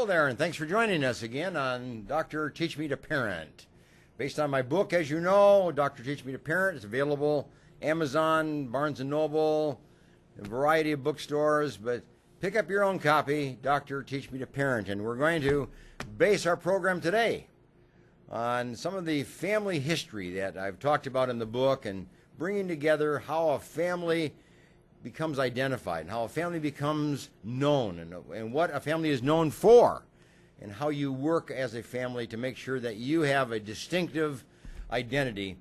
Hello there, and thanks for joining us again on Dr. Teach Me to Parent. Based on my book, as you know, Dr. Teach Me to Parent is available Amazon, Barnes & Noble, a variety of bookstores, but pick up your own copy, Dr. Teach Me to Parent, and we're going to base our program today on some of the family history that I've talked about in the book and bringing together how a family becomes identified and how a family becomes known and what a family is known for and how you work as a family to make sure that you have a distinctive identity,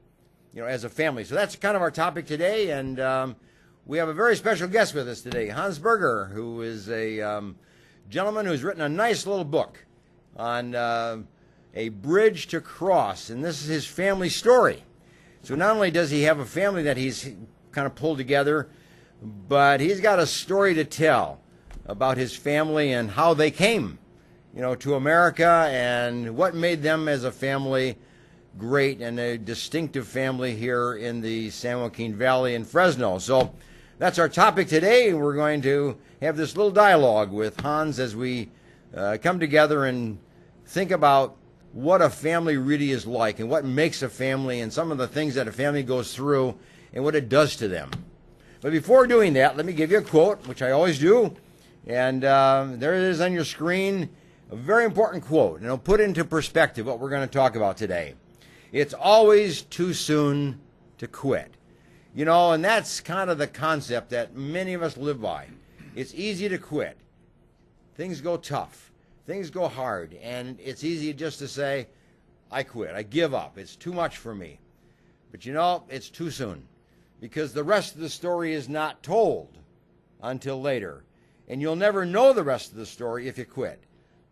as a family. So that's kind of our topic today, and we have a very special guest with us today, Hans Berger, who is a gentleman who's written a nice little book on a bridge to cross, and this is his family story. So not only does he have a family that he's kind of pulled together, but he's got a story to tell about his family and how they came, to America and what made them as a family great and a distinctive family here in the San Joaquin Valley in Fresno. So that's our topic today. We're going to have this little dialogue with Hans as we come together and think about what a family really is like and what makes a family and some of the things that a family goes through and what it does to them. But before doing that, let me give you a quote, which I always do. And there it is on your screen, a very important quote. And it'll put into perspective what we're going to talk about today. It's always too soon to quit. And that's kind of the concept that many of us live by. It's easy to quit. Things go tough. Things go hard. And it's easy just to say, I quit. I give up. It's too much for me. But it's too soon. Because the rest of the story is not told until later. And you'll never know the rest of the story if you quit.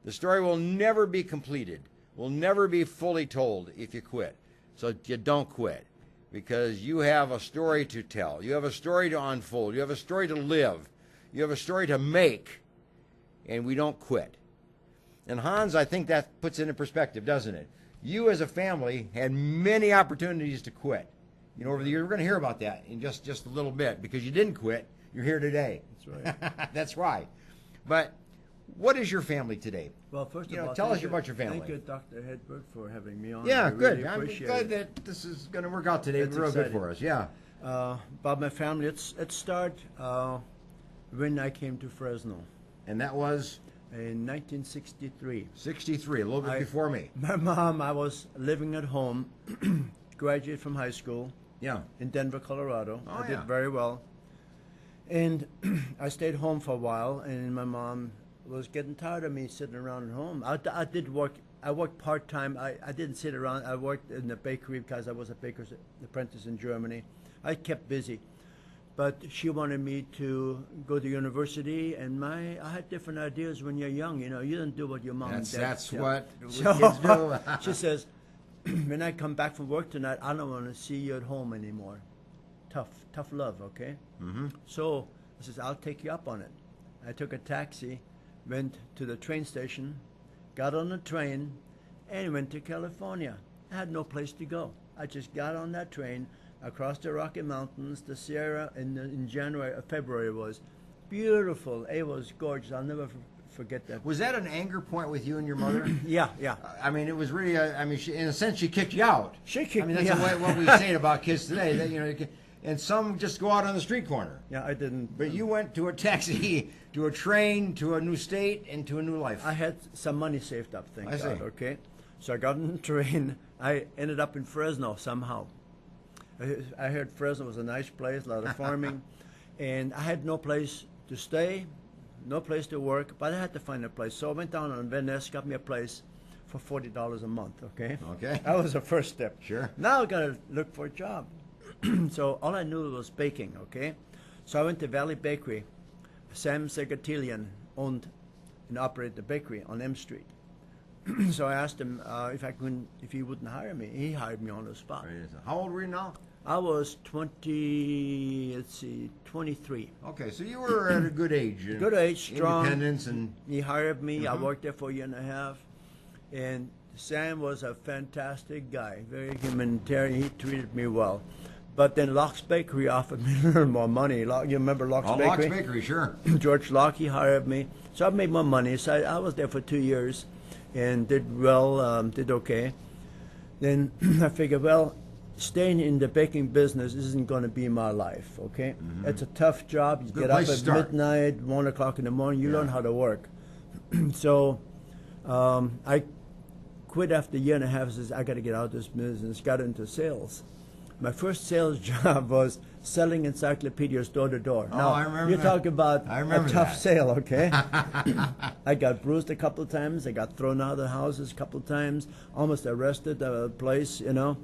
The story will never be completed, will never be fully told if you quit. So you don't quit, because you have a story to tell. You have a story to unfold. You have a story to live. You have a story to make, and we don't quit. And Hans, I think that puts it in perspective, doesn't it? You as a family had many opportunities to quit. Over the years, we're going to hear about that in just a little bit, because you didn't quit. You're here today. That's right. That's right. But what is your family today? Well, first of all, tell us about your family. Thank you, Dr. Hedberg, for having me on. Yeah, good. Really I'm glad that this is going to work out today. It's real exciting. Good for us. Yeah. About my family, it started when I came to Fresno. And that was? In 1963. 63, a little bit before me. My mom, I was living at home, graduated from high school. Yeah. In Denver, Colorado. Oh, I did very well. And I stayed home for a while, and my mom was getting tired of me sitting around at home. I did work. I worked part-time. I didn't sit around. I worked in the bakery because I was a baker's apprentice in Germany. I kept busy. But she wanted me to go to university, and I had different ideas when you're young. You don't do what your mom and dad. That's what kids So do. she says, when I come back from work tonight, I don't want to see you at home anymore. Tough love, okay? Mm-hmm. So I says, I'll take you up on it. I took a taxi, went to the train station, got on the train, and went to California. I had no place to go. I just got on that train across the Rocky Mountains, the Sierra, in January, February it was. Beautiful. It was gorgeous. I'll never forget that. Was that an anger point with you and your mother? Yeah. It was really, in a sense, she kicked you out. She kicked me out. That's what we say about kids today. That, and some just go out on the street corner. Yeah, I didn't. But you went to a taxi, to a train, to a new state, and to a new life. I had some money saved up, thank I see. God, okay? So I got on the train. I ended up in Fresno somehow. I heard Fresno was a nice place, a lot of farming. And I had no place to stay, no place to work, but I had to find a place. So I went down on Van Ness, got me a place for $40 a month, okay? Okay. That was the first step. Sure. Now I got to look for a job. So all I knew was baking, okay? So I went to Valley Bakery. Sam Segatilian owned and operated the bakery on M Street. So I asked him if he wouldn't hire me. He hired me on the spot. How old were you now? I was 23. Okay, so you were at a good age. Good age, strong. Independence and... He hired me. I worked there for a year and a half. And Sam was a fantastic guy, very humanitarian. He treated me well. But then Locke's Bakery offered me a little more money. You remember Locke's Oh, Bakery? Locke's Bakery, sure. George Locke, he hired me. So I made more money. So I was there for 2 years and did well, did okay. Then I figured, well, staying in the baking business isn't going to be my life, okay? It's a tough job. You Good get up place to at start. midnight, 1 o'clock in the morning. You Yeah. learn how to work. So I quit after a year and a half. Says I got to get out of this business. Got into sales. My first sales job was selling encyclopedias door to door. Oh, Now, I remember you that. talk about I a remember tough that. sale, okay? I got bruised a couple of times. I got thrown out of the houses a couple of times. Almost arrested at a place, you know.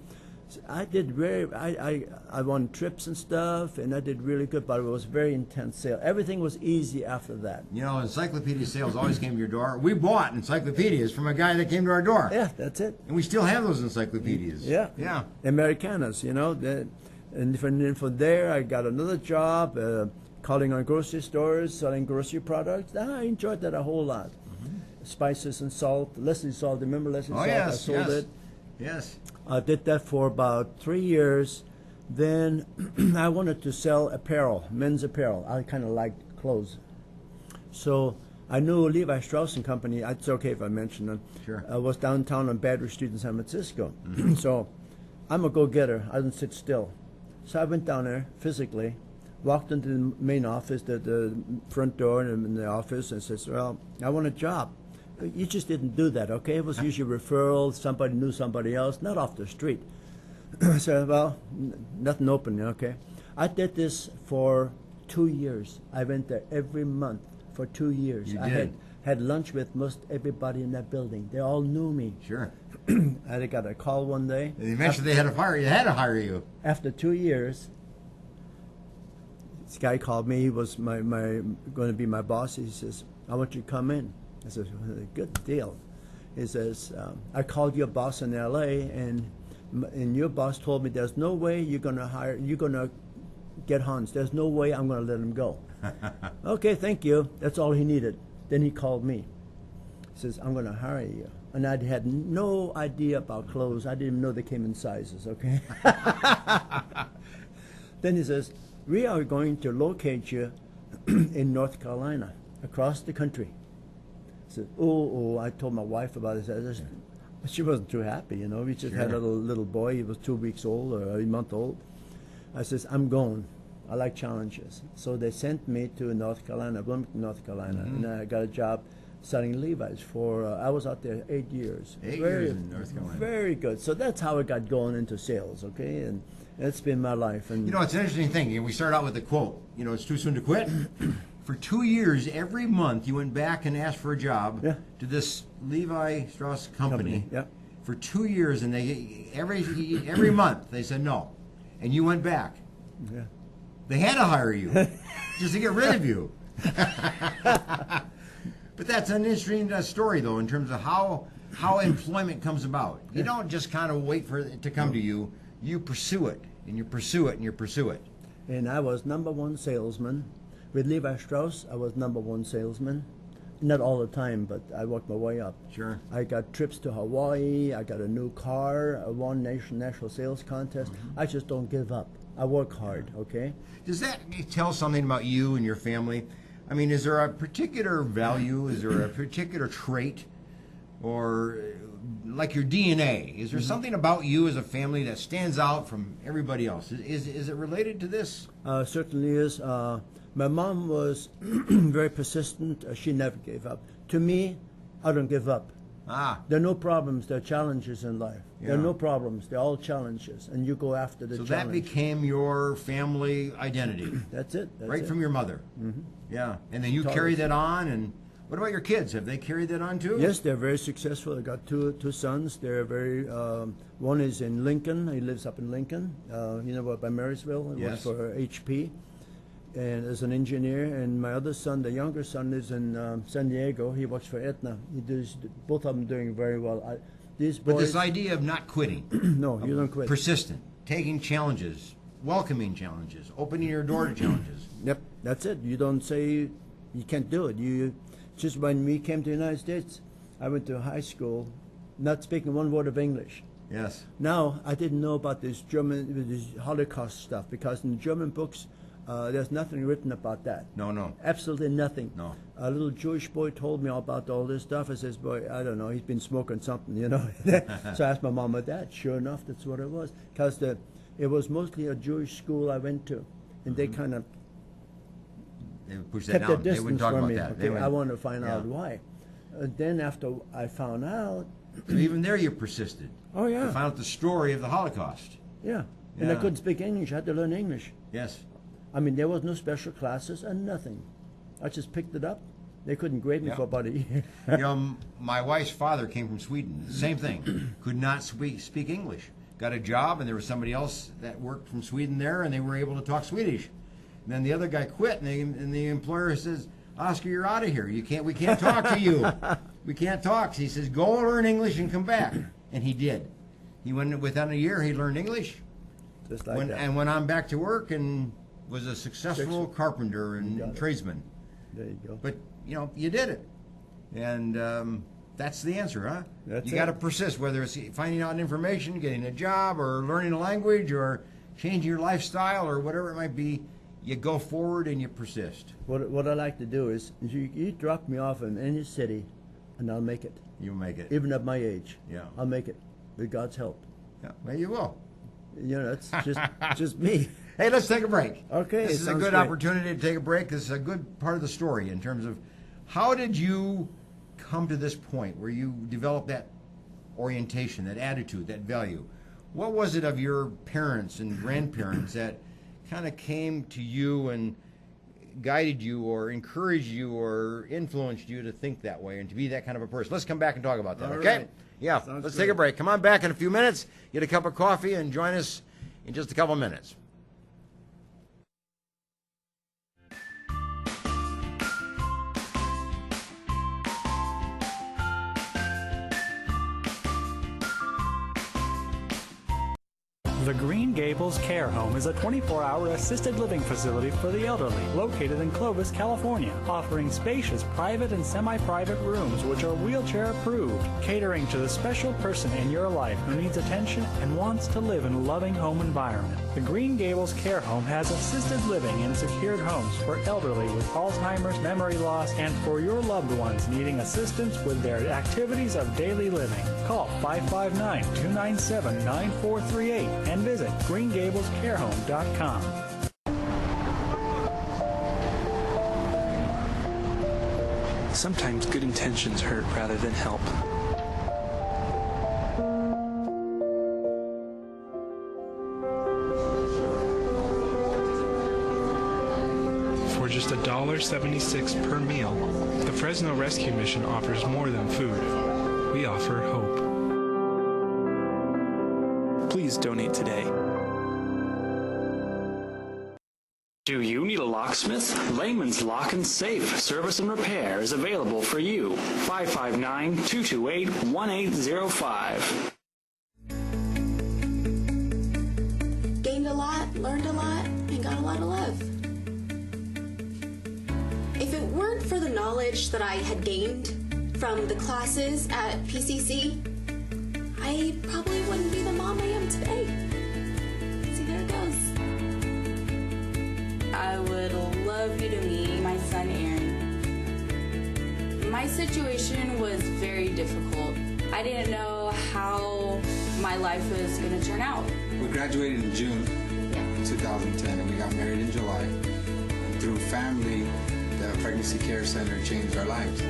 So I did I won trips and stuff, and I did really good, but it was very intense sale. Everything was easy after that. You know, encyclopedia sales always came to your door. We bought encyclopedias from a guy that came to our door. Yeah, that's it. And we still have those encyclopedias. Yeah. Yeah. Americanas, you know. And from there, I got another job, calling on grocery stores, selling grocery products. I enjoyed that a whole lot. Spices and salt. Leslie Salt, remember Leslie Oh, Salt? yes, I sold yes. it. Yes. I did that for about 3 years. Then I wanted to sell apparel, men's apparel. I kind of liked clothes. So I knew Levi Strauss and Company. It's okay if I mention them. Sure. I was downtown on Battery Street in San Francisco. So I'm a go-getter. I don't sit still. So I went down there physically, walked into the main office, the front door in the office, and says, well, I want a job. You just didn't do that, okay? It was usually referral, somebody knew somebody else, not off the street. I said, well, nothing open, okay? I did this for 2 years. I went there every month for 2 years. You I did. had lunch with most everybody in that building. They all knew me. Sure. I got a call one day. And eventually they had to fire you. They had to hire you. After 2 years, this guy called me. He was going to be my boss. He says, I want you to come in. I said, good deal. He says, I called your boss in L.A., and your boss told me there's no way you're going to get Hans. There's no way I'm going to let him go. Okay, thank you. That's all he needed. Then he called me. He says, I'm going to hire you. And I had no idea about clothes. I didn't even know they came in sizes, okay? Then he says, we are going to locate you in North Carolina, across the country. I said, I told my wife about it. She wasn't too happy, you know. We just had a little boy. He was 2 weeks old or a month old. I says, I'm going. I like challenges. So they sent me to North Carolina, Bloomington, North Carolina, and I got a job selling Levi's for, I was out there 8 years. 8 years in North Carolina. Very good. So that's how I got going into sales, okay? And it's been my life. And You know, it's an interesting thing. We start out with the quote, you know, it's too soon to quit. For 2 years, every month, you went back and asked for a job to this Levi Strauss company. Yeah. For 2 years, and they every month they said no, and you went back. Yeah. They had to hire you just to get rid of you. But that's an interesting story, though, in terms of how employment comes about. You don't just kind of wait for it to come to you. You pursue it, and you pursue it, and you pursue it. And I was #1 salesman. With Levi Strauss, I was #1 salesman. Not all the time, but I worked my way up. Sure. I got trips to Hawaii. I got a new car. I won national sales contest. I just don't give up. I work hard, okay? Does that tell something about you and your family? I mean, is there a particular value? Is there a particular trait? Or like your DNA? Is there something about you as a family that stands out from everybody else? Is it related to this? Certainly is. My mom was very persistent. She never gave up. To me, I don't give up. There are no problems. There are challenges in life. There are Yeah. no problems. They're all challenges, and you go after the So challenge. that became your family identity, That's it. That's right it. from your mother. Yeah, and then you Totally. carry that on. And what about your kids? Have they carried that on too? Yes, they're very successful. I got two sons. They're very. One is in Lincoln. He lives up in Lincoln. You know what, by Marysville. He works Yes. for HP, and as an engineer. And my other son, the younger son, lives in San Diego. He works for Aetna. Both of them doing very well. These boys. But this idea of not quitting, No, you don't quit. persistent, taking challenges, welcoming challenges, opening your door to challenges. Yep, that's it. You don't say you can't do it. You just when we came to the United States, I went to high school, not speaking one word of English. Yes. Now, I didn't know about this Holocaust stuff, because in the German books, there's nothing written about that. No. Absolutely nothing. No. A little Jewish boy told me about all this stuff. I says, boy, I don't know, he's been smoking something, you know. So I asked my mom and dad. Sure enough, that's what it was. Because it was mostly a Jewish school I went to, and they kind of They would push that kept their down. They distance wouldn't talk from about me. that. Okay, I wanted to find out why. Then after I found out, So even there you persisted. oh yeah, To find out the story of the Holocaust. yeah, and I Yeah. couldn't speak English. I had to learn English. Yes. I mean, there was no special classes and nothing. I just picked it up. They couldn't grade me Yeah. for about a year. You know, my wife's father came from Sweden. Same thing. Could not speak English. Got a job, and there was somebody else that worked from Sweden there, and they were able to talk Swedish. And then the other guy quit, and the employer says, "Oscar, you're out of here. We can't talk to you. We can't talk." He says, "Go learn English and come back." And he did. He went within a year. He learned English, Just like that. and went on back to work and was a successful carpenter Got and it. tradesman. There you go. But you know, you did it, and that's the answer, huh? That's you got to it. persist, whether it's finding out information, getting a job, or learning a language, or changing your lifestyle, or whatever it might be. You go forward and you persist. What I like to do is you drop me off in any city, and I'll make it. You'll make it. Even at my age, Yeah. I'll make it with God's help. Yeah, well, you will. You know, it's just me. Hey, let's take a break. Okay, This it is a sounds good great. opportunity to take a break. This is a good part of the story in terms of how did you come to this point where you developed that orientation, that attitude, that value. What was it of your parents and grandparents that kind of came to you and guided you or encouraged you or influenced you to think that way and to be that kind of a person? Let's come back and talk about that, All okay? right. Yeah, Sounds let's great. take a break. Come on back in a few minutes, get a cup of coffee, and join us in just a couple minutes. The Green Gables Care Home is a 24-hour assisted living facility for the elderly located in Clovis, California, offering spacious private and semi-private rooms which are wheelchair approved, catering to the special person in your life who needs attention and wants to live in a loving home environment. The Green Gables Care Home has assisted living in secured homes for elderly with Alzheimer's, memory loss, and for your loved ones needing assistance with their activities of daily living. Call 559-297-9438 and visit greengablescarehome.com. Sometimes good intentions hurt rather than help. For just $1.76 per meal, the Fresno Rescue Mission offers more than food. We offer hope. Please donate today. Do you need a locksmith? Layman's Lock and Safe Service and Repair is available for you. 559-228-1805. Gained a lot, learned a lot, and got a lot of love. If it weren't for the knowledge that I had gained from the classes at PCC, I probably wouldn't be the mom I am today. See, there it goes. I would love you to meet my son, Aaron. My situation was very difficult. I didn't know how my life was going to turn out. We graduated in June 2010 and we got married in July. And through family, the Pregnancy Care Center changed our lives.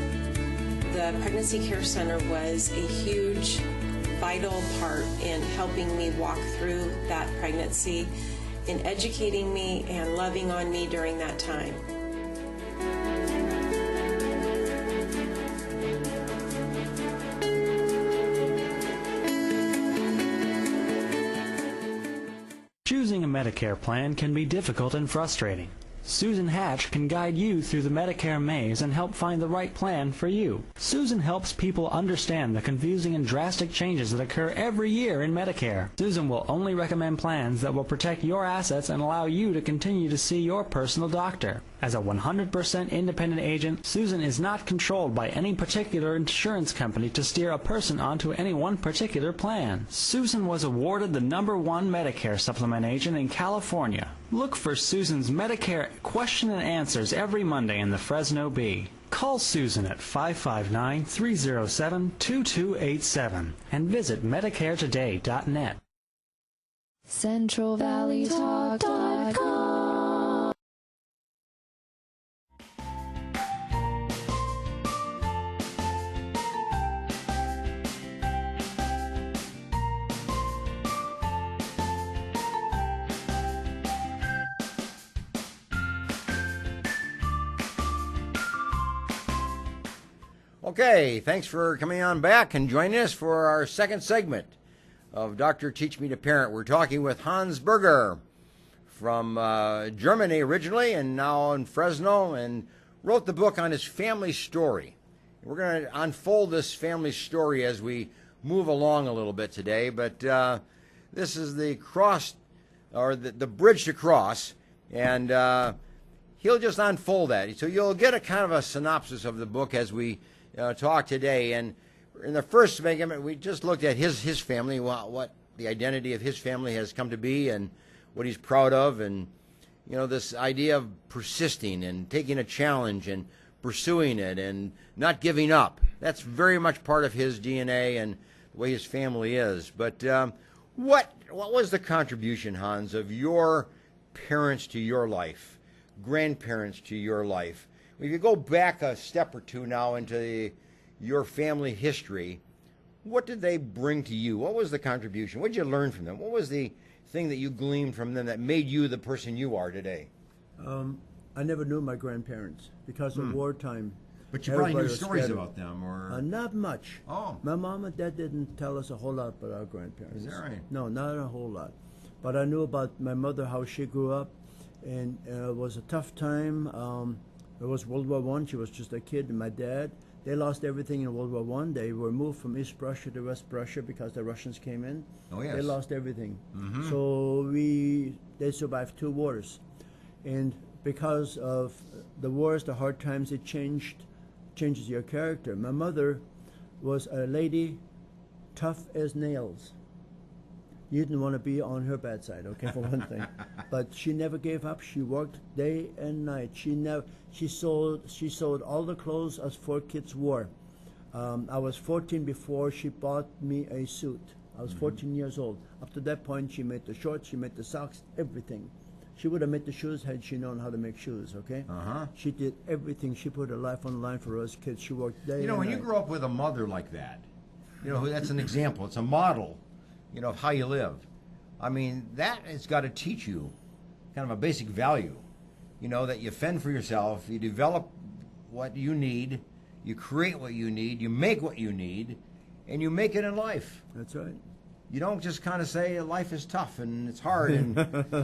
The Pregnancy Care Center was a huge, vital part in helping me walk through that pregnancy, in educating me and loving on me during that time. Choosing a Medicare plan can be difficult and frustrating. Susan Hatch can guide you through the Medicare maze and help find the right plan for you. Susan helps people understand the confusing and drastic changes that occur every year in Medicare. Susan will only recommend plans that will protect your assets and allow you to continue to see your personal doctor. As a 100% independent agent, Susan is not controlled by any particular insurance company to steer a person onto any one particular plan. Susan was awarded the #1 Medicare supplement agent in California. Look for Susan's Medicare question and answers every Monday in the Fresno Bee. Call Susan at 559-307-2287 and visit MedicareToday.net. CentralValleyTalk.com. Okay, thanks for coming on back and joining us for our second segment of Dr. Teach Me to Parent. We're talking with Hans Berger from Germany originally and now in Fresno, and wrote the book on his family story. We're going to unfold this family story as we move along a little bit today, but this is the cross, or the bridge to cross, and he'll just unfold that. So you'll get a kind of a synopsis of the book as we talk today. And in the first segment, we just looked at his family, what the identity of his family has come to be, and what he's proud of, and this idea of persisting and taking a challenge and pursuing it and not giving up. That's very much part of his DNA and the way his family is. But what was the contribution, Hans, of your parents to your life, grandparents to your life? If you go back a step or two now into your family history, what did they bring to you? What was the contribution? What did you learn from them? What was the thing that you gleaned from them that made you the person you are today? I never knew my grandparents because of wartime. But you probably knew stories about them, or not much. Oh, my mom and dad didn't tell us a whole lot about our grandparents. Is that right? No, not a whole lot. But I knew about my mother, how she grew up, and it was a tough time. It was World War I. She was just a kid. And my dad, they lost everything in World War I. They were moved from East Prussia to West Prussia because the Russians came in. Oh, yes. They lost everything. Mm-hmm. So they survived 2 wars. And because of the wars, the hard times, it changes your character. My mother was a lady tough as nails. You didn't want to be on her bad side, okay, for one thing. But she never gave up. She worked day and night. She sewed all the clothes us 4 kids wore. I was 14 before she bought me a suit. I was 14 years old. Up to that point, she made the shorts, she made the socks, everything. She would have made the shoes had she known how to make shoes, okay? She did everything. She put her life on the line for us kids. She worked day and night. When you grow up with a mother like that, that's an example. It's a model, of how you live. I mean, that has got to teach you kind of a basic value, that you fend for yourself, you develop what you need, you create what you need, you make what you need, and you make it in life. That's right. You don't just kind of say life is tough and it's hard and,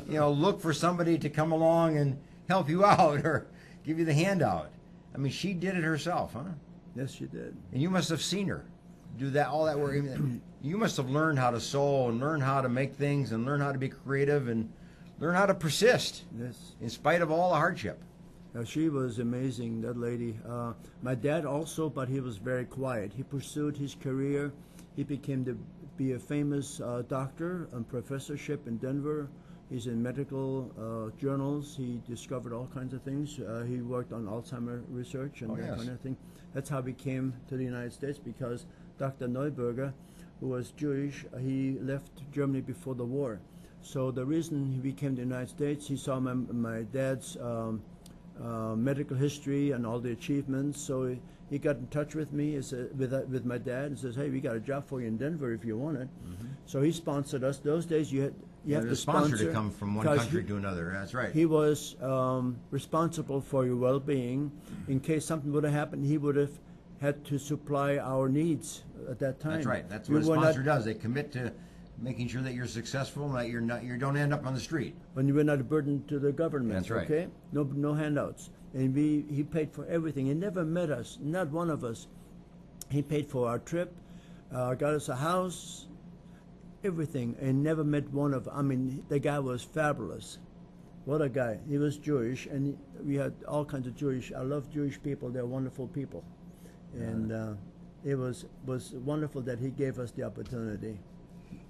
look for somebody to come along and help you out or give you the handout. I mean, she did it herself, huh? Yes, she did. And you must have seen her do all that work. You must have learned how to sew and learn how to make things and learn how to be creative and learn how to persist. Yes. In spite of all the hardship. She was amazing, that lady. My dad also, but he was very quiet. He pursued his career. He became to be a famous doctor and professorship in Denver. He's in medical journals. He discovered all kinds of things. He worked on Alzheimer research and kind of thing. That's how he came to the United States, because Dr. Neuberger, who was Jewish, he left Germany before the war. So the reason he came to the United States, he saw my dad's medical history and all the achievements. So he got in touch with me, with my dad, and says, "Hey, we got a job for you in Denver if you want it." So he sponsored us. Those days you have to sponsor to come from one country to another. That's right. He was responsible for your well-being. In case something would have happened, he would have had to supply our needs at that time. That's right. That's what a sponsor does. They commit to making sure that you're successful and that you don't end up on the street. When you were not a burden to the government. That's right. Okay? No handouts. And he paid for everything. He never met us, not one of us. He paid for our trip, got us a house, everything, and never met one of. I mean, the guy was fabulous. What a guy. He was Jewish, and we had all kinds of Jewish. I love Jewish people. They're wonderful people. And it was wonderful that he gave us the opportunity.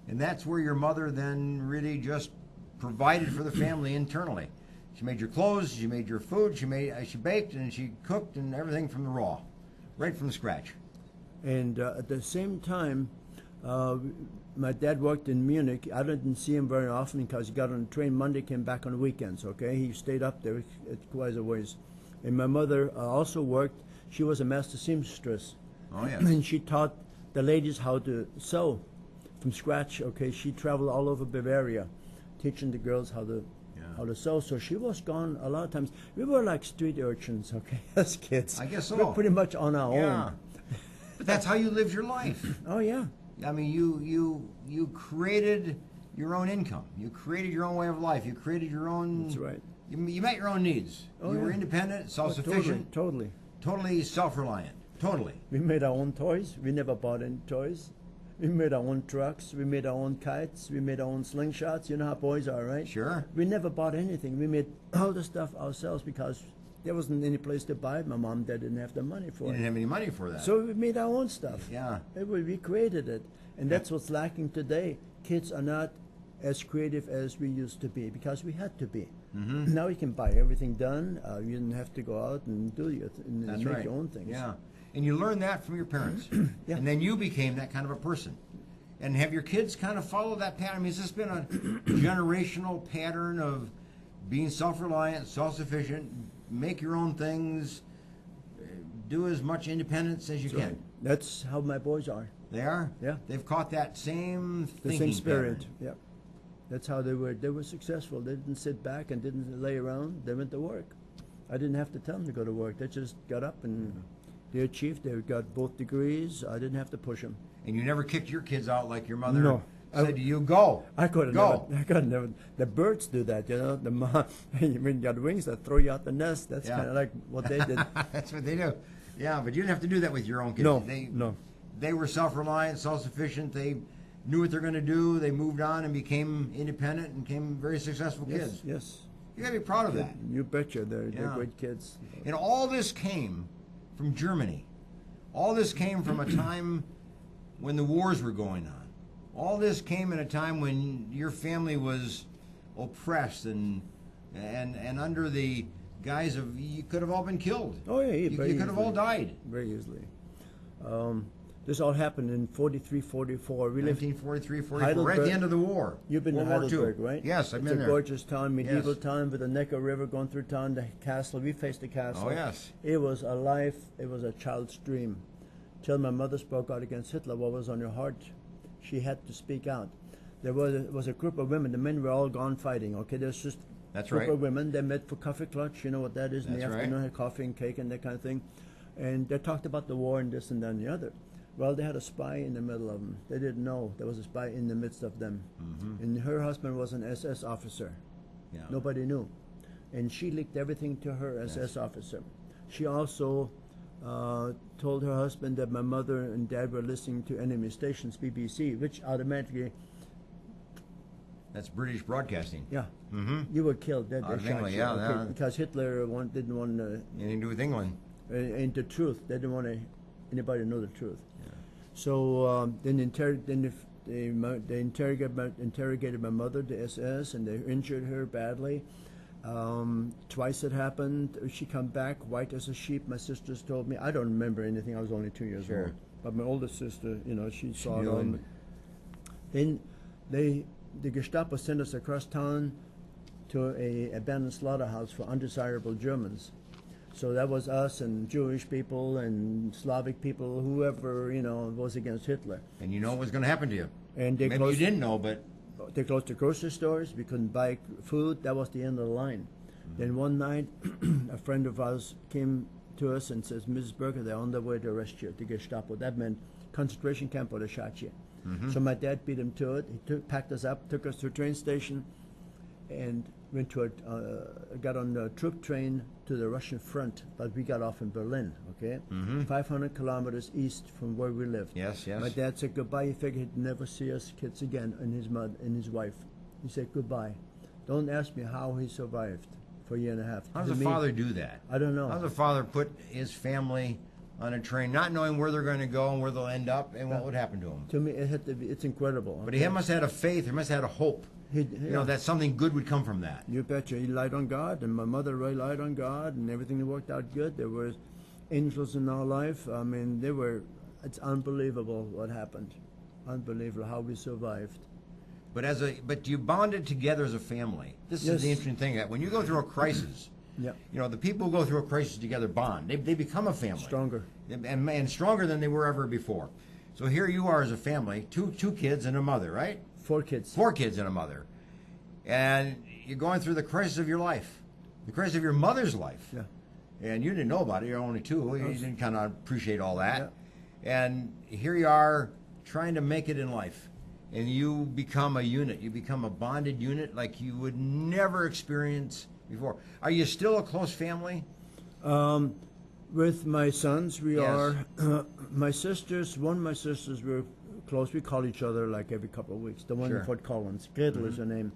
And that's where your mother then really just provided for the family internally. She made your clothes, she made your food, she baked, and she cooked, and everything from the raw, right from scratch. And at the same time, my dad worked in Munich. I didn't see him very often because he got on the train Monday, came back on weekends, okay? He stayed up there quite a ways. And my mother also worked. She was a master seamstress. Oh, yes. And she taught the ladies how to sew from scratch, okay? She traveled all over Bavaria teaching the girls how to sew. So she was gone a lot of times. We were like street urchins, okay, as kids. I guess so. We were pretty much on our own. But that's how you lived your life. Oh, yeah. I mean, you created your own income. You created your own way of life. You created your own... That's right. You met your own needs. Oh, you were yeah. independent, self-sufficient. Totally. Totally self-reliant. Totally. We made our own toys. We never bought any toys. We made our own trucks. We made our own kites. We made our own slingshots. You know how boys are, right? Sure. We never bought anything. We made all the stuff ourselves because there wasn't any place to buy it. My mom and dad didn't have the money for it. You didn't have any money for that. So we made our own stuff. Yeah. We created it. And that's what's lacking today. Kids are not as creative as we used to be because we had to be. Mm-hmm. Now you can buy everything done. You didn't have to go out and do That's make right. your own things. Yeah. And you learned that from your parents. Yeah. And then you became that kind of a person. And have your kids kind of followed that pattern? I mean, has this been a generational pattern of being self-reliant, self-sufficient, make your own things, do as much independence as you That's can? right. That's how my boys are. They are? Yeah. They've caught that same The thinking same spirit. pattern. Yeah. That's how they were. They were successful. They didn't sit back and didn't lay around. They went to work. I didn't have to tell them to go to work. They just got up and they achieved. They got both degrees. I didn't have to push them. And you never kicked your kids out like your mother No. said to you, go. I could go. never. The birds do that, you know. When you got wings, they throw you out the nest. That's Yeah. kind of like what they did. That's what they do. Yeah, but you didn't have to do that with your own kids. No, They, no. They were self-reliant, self-sufficient. They knew what they're going to do. They moved on and became independent and became very successful kids. Yes. You got to be proud of that. You betcha. They're Yeah. great kids. And all this came from Germany. All this came from a time when the wars were going on. All this came at a time when your family was oppressed and under the guise of you could have all been killed. Oh yeah, You could have all died. very easily. This all happened in 43, 44. We lived 1943, 44, right at Heidelberg. the end of the war. You've been World to War II. Heidelberg, right? Yes, I've it's been a there. gorgeous town, medieval Yes. town with the Neckar River going through town, the castle. We faced the castle. Oh, yes. It was a life, it was a child's dream. Till my mother spoke out against Hitler, what was on her heart? She had to speak out. There was a group of women, the men were all gone fighting, okay? There's just That's group right. of women, they met for coffee clutch, you know what that is in the That's right. afternoon, had coffee and cake and that kind of thing. And they talked about the war and this and that and the other. Well, they had a spy in the middle of them. They didn't know there was a spy in the midst of them. Mm-hmm. And her husband was an SS officer. Yeah. Nobody knew. And she leaked everything to her SS officer. She also told her husband that my mother and dad were listening to enemy stations, BBC, which automatically, That's British broadcasting. yeah, Mm-hmm. you were killed. They shot Automatically, you, yeah, okay, yeah. because Hitler didn't want Anything to do with England. and the truth. They didn't want anybody to know the truth. So then they interrogated my mother, the SS, and they injured her badly. Twice it happened. She come back white as a sheep. My sisters told me. I don't remember anything. I was only 2 years Sure. old. But my oldest sister, you know, she saw it knew all. and- Then the Gestapo sent us across town to a abandoned slaughterhouse for undesirable Germans. So that was us and Jewish people and Slavic people, whoever, you know, was against Hitler. And you know what was going to happen to you. And they Maybe closed, you didn't know, but they closed the grocery stores. We couldn't buy food. That was the end of the line. Then one night, a friend of ours came to us and says, Mrs. Berger, they're on their way to arrest you, the Gestapo. That meant concentration camp or they shot you. So my dad beat him to it. He packed us up, took us to a train station, and went to got on a troop train to the Russian front, but we got off in Berlin, okay? 500 kilometers east from where we lived. Yes, yes. My dad said goodbye. He figured he'd never see us kids again, and his wife. He said goodbye. Don't ask me how he survived for a year and a half. How does To a me, father do that? I don't know. How does a father put his family on a train, not knowing where they're going to go and where they'll end up and what would happen to them? To me, it had to be, it's incredible. But he must have had a faith, he must have had a hope, you know, that something good would come from that. You betcha. He relied on God, and my mother relied on God, and everything worked out good. There were angels in our life. I mean, it's unbelievable what happened. Unbelievable how we survived. But you bonded together as a family. This Yes. is the interesting thing, that when you go through a crisis, Yeah. you know, the people who go through a crisis together bond. They become a family. Stronger. And stronger than they were ever before. So here you are as a family, two kids and a mother, right? 4 kids. 4 kids and a mother. And you're going through the crisis of your life, the crisis of your mother's life. Yeah. And you didn't know about it. You're only 2. You didn't kind of appreciate all that. Yeah. And here you are trying to make it in life. And you become a unit. You become a bonded unit like you would never experience before. Are you still a close family? With my sons, we Yes. are. My sisters, one of my sisters, we're close. We call each other like every couple of weeks. The one Sure. in Fort Collins. Gretel is her name.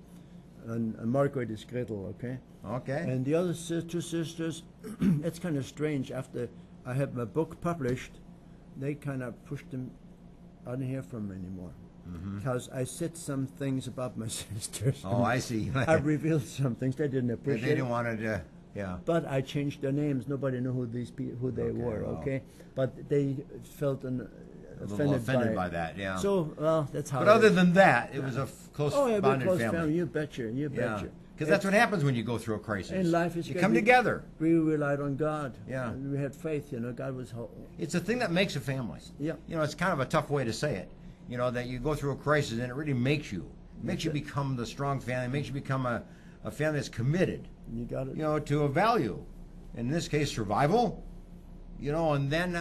And Margaret is Gretel, okay? Okay. And the other 2 sisters, it's kind of strange. After I had my book published, they kind of pushed them. I don't hear from them anymore. Because I said some things about my sisters. Oh, I see. I revealed some things they didn't appreciate. They didn't want to, yeah. But I changed their names. Nobody knew who they were. well. Okay, but they felt A little offended by that, yeah. So, well, that's how. But it other is. than that, it was a close Oh, yeah, we're bonded close family. You betcha. You Yeah. betcha. Because that's what happens when you go through a crisis. In life is you good. come together. We relied on God. Yeah. And we had faith. You know, God was. It's a thing that makes a family. Yeah. You know, it's kind of a tough way to say it. You know, that you go through a crisis and it really makes you. Makes you become the strong family. Makes you become a family that's committed. You got it. You know, to a value. In this case, survival. You know, and then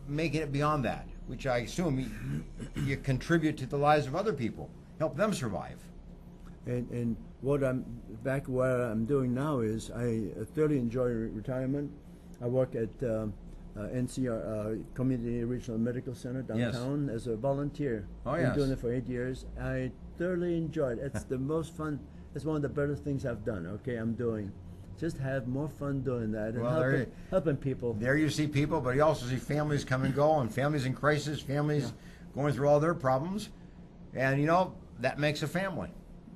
making it beyond that, which I assume you contribute to the lives of other people. Help them survive. And what where I'm doing now is I thoroughly enjoy retirement. I work at NCR Community Regional Medical Center downtown as a volunteer. Oh, Been yes. doing it for 8 years. I thoroughly enjoy it. It's the most fun. It's one of the better things I've done. Okay, I'm doing. Just have more fun doing that and Well, helping people. There you see people, but you also see families come and go, and families in crisis, families going through all their problems. And, you know, that makes a family.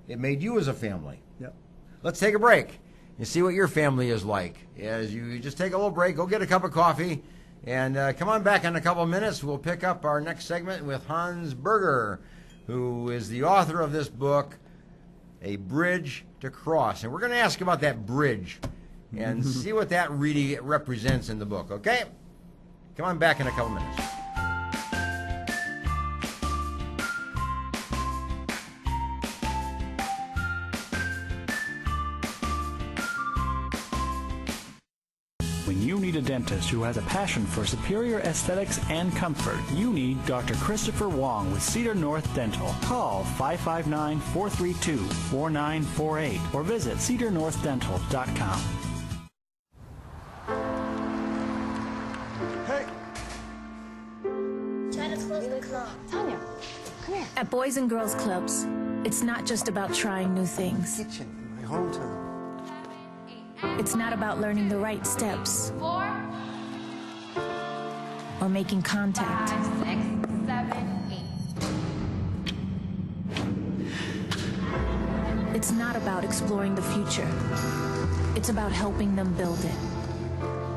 It made you as a family. Yep. Let's take a break and see what your family is like. As you just take a little break, go get a cup of coffee, and come on back in a couple of minutes. We'll pick up our next segment with Hans Berger, who is the author of this book, A Bridge to Cross. And we're going to ask about that bridge and see what that really represents in the book, okay? Come on back in a couple minutes. When you need a dentist who has a passion for superior aesthetics and comfort, you need Dr. Christopher Wong with Cedar North Dental. Call 559-432-4948 or visit cedarnorthdental.com. Try to close the club. Tanya, come here. At Boys and Girls Clubs, it's not just about trying new things. Kitchen in my hometown. It's not about learning the right steps. 4 or making contact. 5, 6, 7, 8. It's not about exploring the future. It's about helping them build it.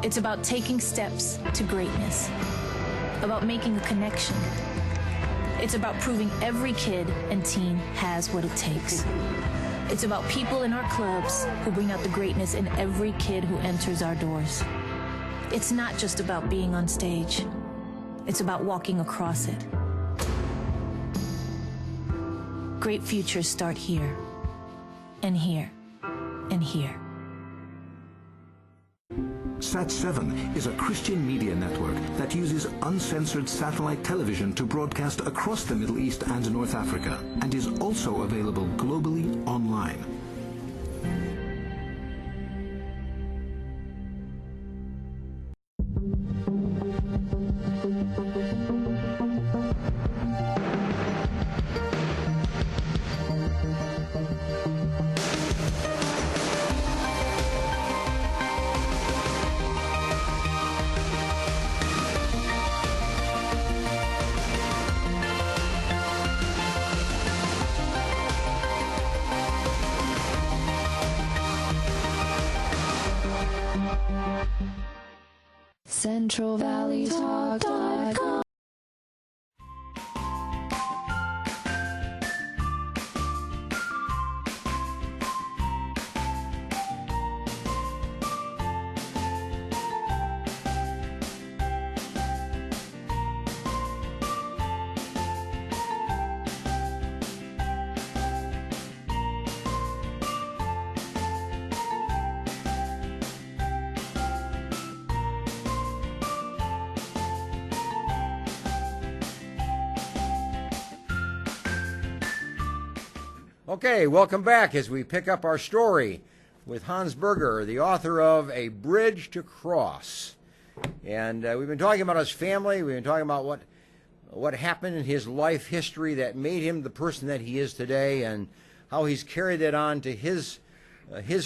It's about taking steps to greatness. About making a connection. It's about proving every kid and teen has what it takes. It's about people in our clubs who bring out the greatness in every kid who enters our doors. It's not just about being on stage. It's about walking across it. Great futures start here, and here, and here. Sat7 is a Christian media network that uses uncensored satellite television to broadcast across the Middle East and North Africa, and is also available globally online. CentralValleyTalk.com. Okay, welcome back as we pick up our story with Hans Berger, the author of A Bridge to Cross. And we've been talking about his family. We've been talking about what happened in his life history that made him the person that he is today, and how he's carried it on to his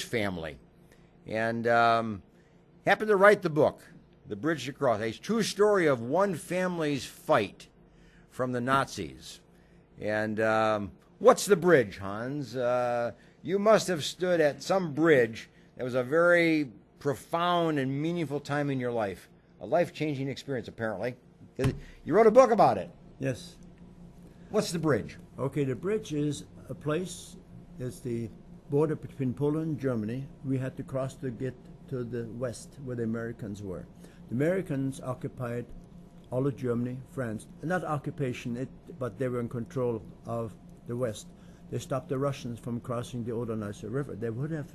family. And happened to write the book, The Bridge to Cross, a true story of one family's fight from the Nazis. And what's the bridge, Hans? You must have stood at some bridge that was a very profound and meaningful time in your life, a life-changing experience, apparently. You wrote a book about it. Yes. What's the bridge? Okay, the bridge is a place, it's the border between Poland and Germany. We had to cross to get to the west where the Americans were. The Americans occupied all of Germany, France. Not occupation, but they were in control of the west. They stopped the Russians from crossing the Oder-Neisse River. They would have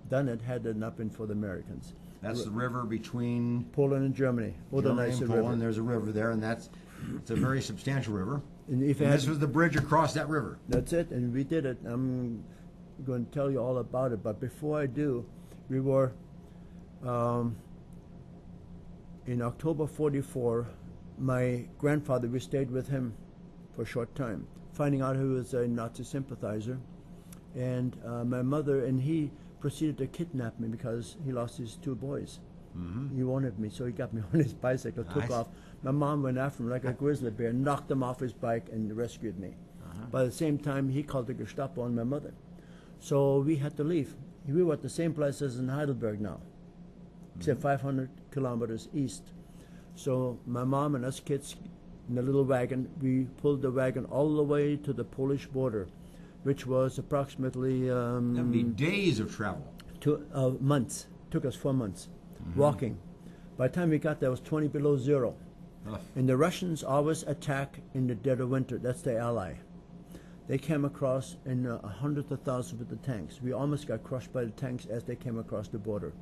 done it had it not been for the Americans. That's the river between Poland and Germany. Oder-Neisse River. Poland, there's a river there, and it's a very substantial river. And this was the bridge across that river. That's it, and we did it. I'm going to tell you all about it, but before I do, we were in October 44. My grandfather, we stayed with him for a short time, finding out he was a Nazi sympathizer, and my mother, and he proceeded to kidnap me because he lost his two boys. Mm-hmm. He wanted me, so he got me on his bicycle, took off. My mom went after him like a grizzly bear, knocked him off his bike, and rescued me. By the same time, he called the Gestapo on my mother. So we had to leave. We were at the same place as in Heidelberg now, except 500 kilometers east. So my mom and us kids in the little wagon, we pulled the wagon all the way to the Polish border, which was approximately... that would be days of travel. Months. Took us 4 months, walking. By the time we got there, it was 20 below zero. And the Russians always attack in the dead of winter. That's their ally. They came across in hundreds of thousands with the tanks. We almost got crushed by the tanks as they came across the border.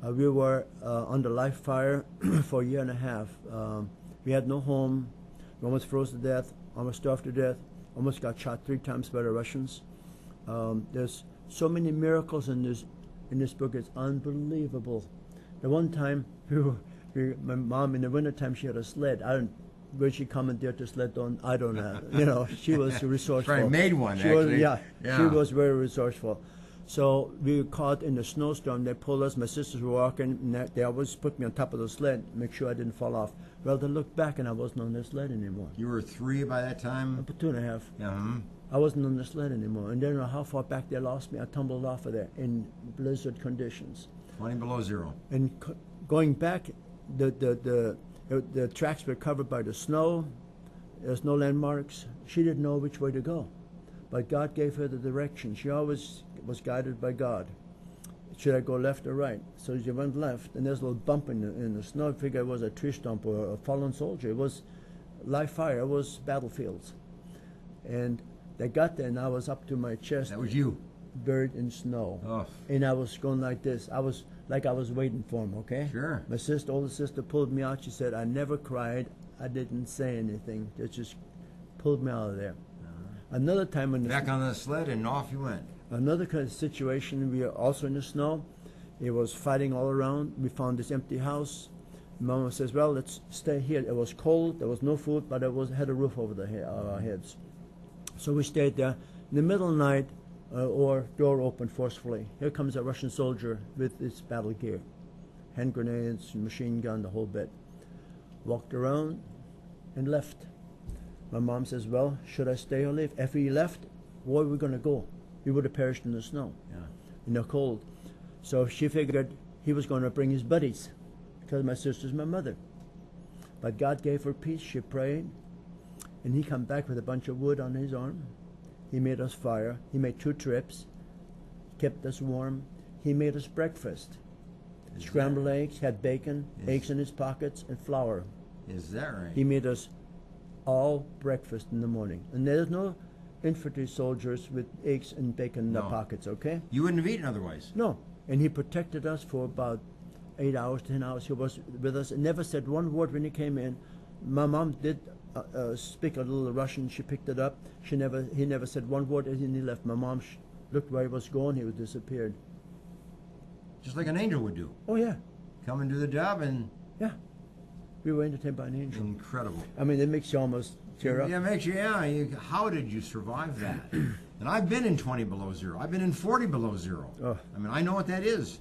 We were under live fire for a year and a half. We had no home. We almost froze to death, almost starved to death, almost got shot 3 times by the Russians. There's so many miracles in this book. It's unbelievable. The one time, my mom, in the wintertime, she had a sled. Where she commandeered the sled on, I don't know. You know, she was resourceful. Right, made one, she actually. She was very resourceful. So we were caught in a snowstorm. They pulled us. My sisters were walking. And they always put me on top of the sled, make sure I didn't fall off. Well, they looked back, and I wasn't on their sled anymore. You were 3 by that time? About 2.5. Yeah. I wasn't on the sled anymore. And then how far back they lost me, I tumbled off of there in blizzard conditions. 20 below zero. And going back, the tracks were covered by the snow. There's no landmarks. She didn't know which way to go. But God gave her the direction. She always was guided by God. Should I go left or right? So she went left, and there's a little bump in the snow. I figured it was a tree stump or a fallen soldier. It was live fire. It was battlefields. And they got there, and I was up to my chest. That was you. Buried in snow. Oh. And I was going like this. I was waiting for him, okay? Sure. My older sister pulled me out. She said, I never cried. I didn't say anything. They just pulled me out of there. Another time when back on the sled, and off you went. Another kind of situation, we were also in the snow. It was fighting all around. We found this empty house. Mama says, well, let's stay here. It was cold. There was no food, but it had a roof over our heads. So we stayed there. In the middle of the night, or door opened forcefully. Here comes a Russian soldier with his battle gear. Hand grenades, machine gun, the whole bit. Walked around and left. My mom says, well, should I stay or leave? If he left, where are we going to go? We would have perished in the snow, in the cold. So she figured he was going to bring his buddies because my sister's my mother. But God gave her peace. She prayed, and he come back with a bunch of wood on his arm. He made us fire. He made 2 trips, kept us warm. He made us breakfast. Scrambled eggs, had bacon, eggs in his pockets, and flour. Is that right? He made us all breakfast in the morning. And there's no infantry soldiers with eggs and bacon in their pockets, okay? You wouldn't have eaten otherwise. No. And he protected us for about 8 hours, 10 hours. He was with us and never said one word when he came in. My mom did speak a little Russian. She picked it up. He never said one word, and he left. My mom looked where he was going. He was disappeared. Just like an angel would do. Oh, yeah. Come and do the job and... Yeah. We were entertained by an angel. Incredible. I mean, it makes you almost tear up. Yeah, it makes you, how did you survive that? And I've been in 20 below zero. I've been in 40 below zero. Oh. I mean, I know what that is.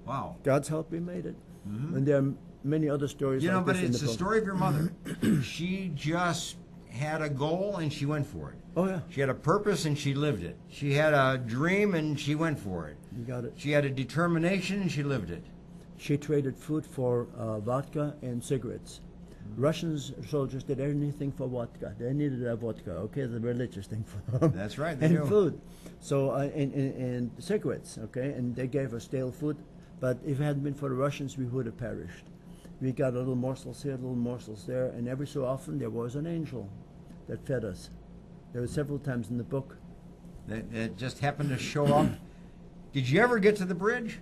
Wow. God's help, we made it. Mm-hmm. And there are many other stories like but this in it's the the book. story of your mother. She just had a goal and she went for it. Oh, yeah. She had a purpose and she lived it. She had a dream and she went for it. You got it. She had a determination and she lived it. She traded food for vodka and cigarettes. Russian soldiers did anything for vodka. They needed that vodka, okay? The religious thing for them. That's right, they and do. food. So, and cigarettes, okay? And they gave us stale food. But if it hadn't been for the Russians, we would have perished. We got a little morsels here, little morsels there, and every so often there was an angel that fed us. There were several times in the book. That just happened to show up. Did you ever get to the bridge?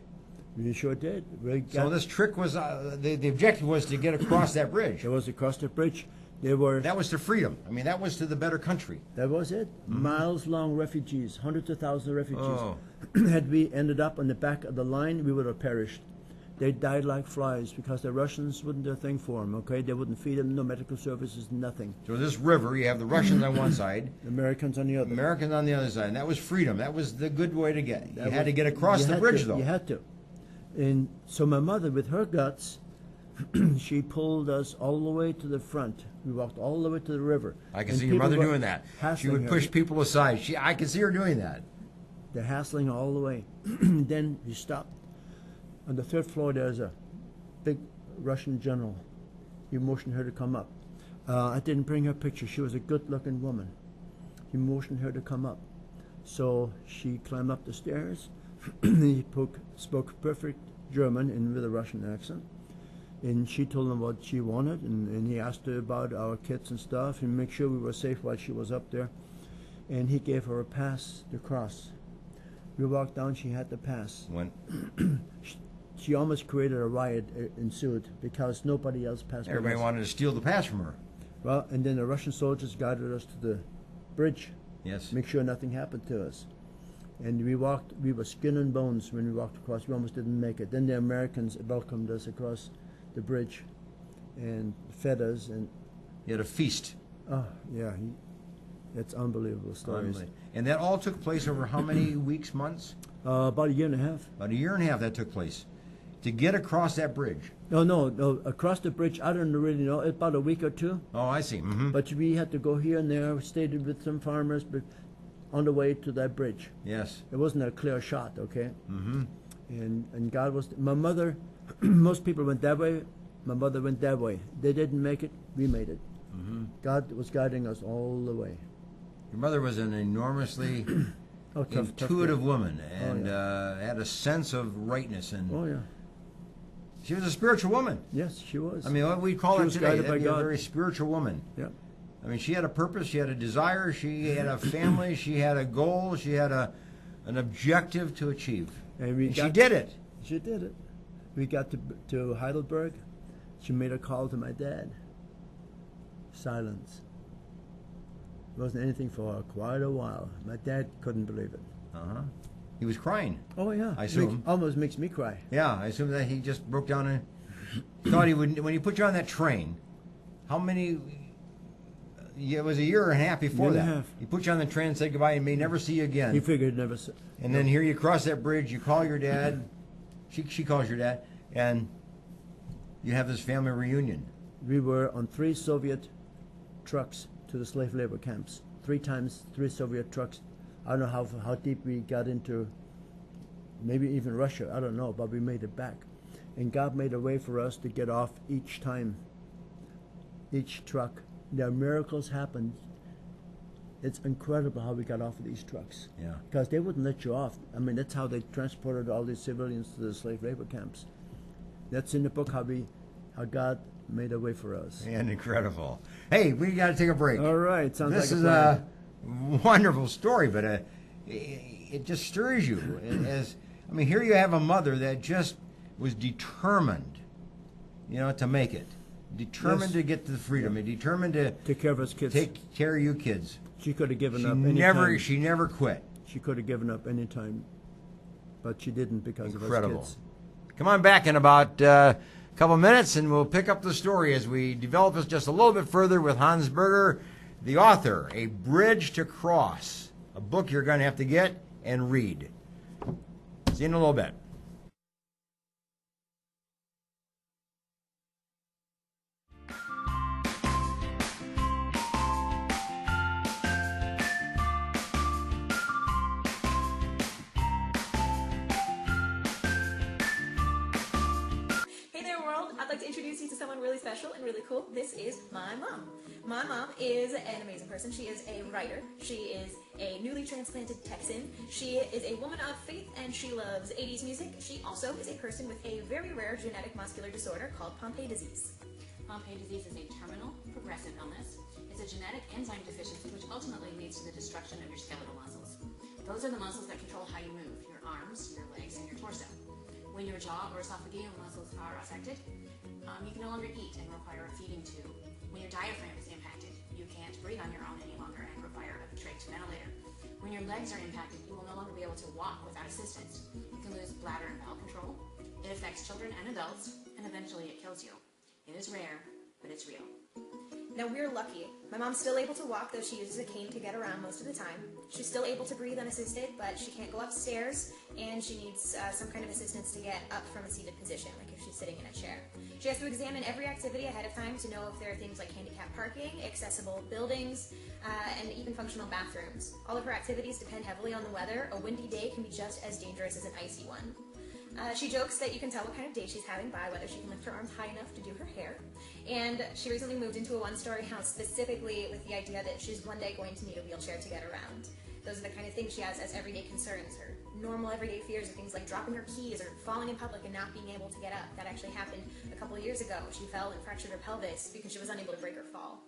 We sure did. So this trick was, the objective was to get across that bridge. It was across the bridge. That was to freedom. I mean, that was to the better country. That was it. Mm-hmm. Miles-long refugees, hundreds of thousands of refugees. Oh. Had we ended up on the back of the line, we would have perished. They died like flies because the Russians wouldn't do a thing for them, okay? They wouldn't feed them, no medical services, nothing. So this river, you have the Russians on one side. The Americans on the other. Americans on the other side. And that was freedom. That was the good way to get. You had to get across the bridge, though. You had to. And so my mother, with her guts, she pulled us all the way to the front. We walked all the way to the river. I can see your mother doing that. She would push people aside. I can see her doing that. They're hassling all the way. Then we stopped. On the 3rd floor, there's a big Russian general. He motioned her to come up. I didn't bring her picture. She was a good-looking woman. He motioned her to come up. So she climbed up the stairs. He spoke perfect German and with a Russian accent. And she told him what she wanted, and he asked her about our kids and stuff, and make sure we were safe while she was up there. And he gave her a pass to cross. We walked down, she had the pass. When? She almost created a riot ensued because nobody else passed. Everybody wanted to steal the pass from her. Well, and then the Russian soldiers guided us to the bridge. Yes. Make sure nothing happened to us. And we were skin and bones when we walked across. We almost didn't make it. Then the Americans welcomed us across the bridge and fed us. And you had a feast. Oh, yeah. It's unbelievable stories. And that all took place over how many weeks, months? About a year and a half. About a year and a half that took place. To get across that bridge. No. Across the bridge, I don't really know. About a week or two. Oh, I see. Mm-hmm. But we had to go here and there. We stayed with some farmers, but on the way to that bridge. Yes. It wasn't a clear shot, okay? Mm-hmm. And God was... My mother, most people went that way. My mother went that way. They didn't make it. We made it. Mm-hmm. God was guiding us all the way. Your mother was an enormously intuitive woman and had a sense of rightness. And oh, yeah. She was a spiritual woman. Yes, she was. I mean, what we call her today, that'd be a God. very spiritual woman. Yeah. I mean, she had a purpose, she had a desire, she had a family, she had a goal, she had an objective to achieve. And she did it. She did it. We got to Heidelberg. She made a call to my dad. Silence. It wasn't anything for quite a while. My dad couldn't believe it. Uh-huh. He was crying. Oh, yeah. I assume. Almost makes me cry. Yeah, I assume that he just broke down and thought he would, when he put you on that train, how many... It was a year and a half before that. He put you on the train and said goodbye and may never see you again. He figured never. And then here you cross that bridge, you call your dad, she calls your dad, and you have this family reunion. We were on 3 Soviet trucks to the slave labor camps. 3 times 3 Soviet trucks. I don't know how deep we got into, maybe even Russia, I don't know, but we made it back. And God made a way for us to get off each time, each truck. There miracles happened. It's incredible how we got off of these trucks. Yeah. Because they wouldn't let you off. I mean, that's how they transported all these civilians to the slave labor camps. That's in the book how God made a way for us. And incredible. Hey, we got to take a break. All right. Sounds this like is a wonderful story, but it just stirs you. I mean, here you have a mother that just was determined, to make it. Determined to get to the freedom. And determined to take care of us kids. Take care of you kids. She could have given up any time. She never quit. She could have given up any time, but she didn't because of us kids. Come on back in about a couple minutes, and we'll pick up the story as we develop this just a little bit further with Hans Berger, the author, A Bridge to Cross, a book you're going to have to get and read. See you in a little bit. I'd like to introduce you to someone really special and really cool. This is my mom. My mom is an amazing person. She is a writer. She is a newly transplanted Texan. She is a woman of faith and she loves 80s music. She also is a person with a very rare genetic muscular disorder called Pompe disease. Pompe disease is a terminal, progressive illness. It's a genetic enzyme deficiency which ultimately leads to the destruction of your skeletal muscles. Those are the muscles that control how you move, your arms, your legs, and your torso. When your jaw or esophageal muscles are affected, you can no longer eat and require a feeding tube. When your diaphragm is impacted, you can't breathe on your own any longer and require a trach ventilator. When your legs are impacted, you will no longer be able to walk without assistance. You can lose bladder and bowel control. It affects children and adults, and eventually it kills you. It is rare, but it's real. Now, we're lucky. My mom's still able to walk, though she uses a cane to get around most of the time. She's still able to breathe unassisted, but she can't go upstairs, and she needs some kind of assistance to get up from a seated position, like if she's sitting in a chair. She has to examine every activity ahead of time to know if there are things like handicapped parking, accessible buildings, and even functional bathrooms. All of her activities depend heavily on the weather. A windy day can be just as dangerous as an icy one. She jokes that you can tell what kind of day she's having by whether she can lift her arms high enough to do her hair. And she recently moved into a one-story house specifically with the idea that she's one day going to need a wheelchair to get around. Those are the kind of things she has as everyday concerns. Her normal everyday fears are things like dropping her keys or falling in public and not being able to get up. That actually happened a couple of years ago. She fell and fractured her pelvis because she was unable to break her fall.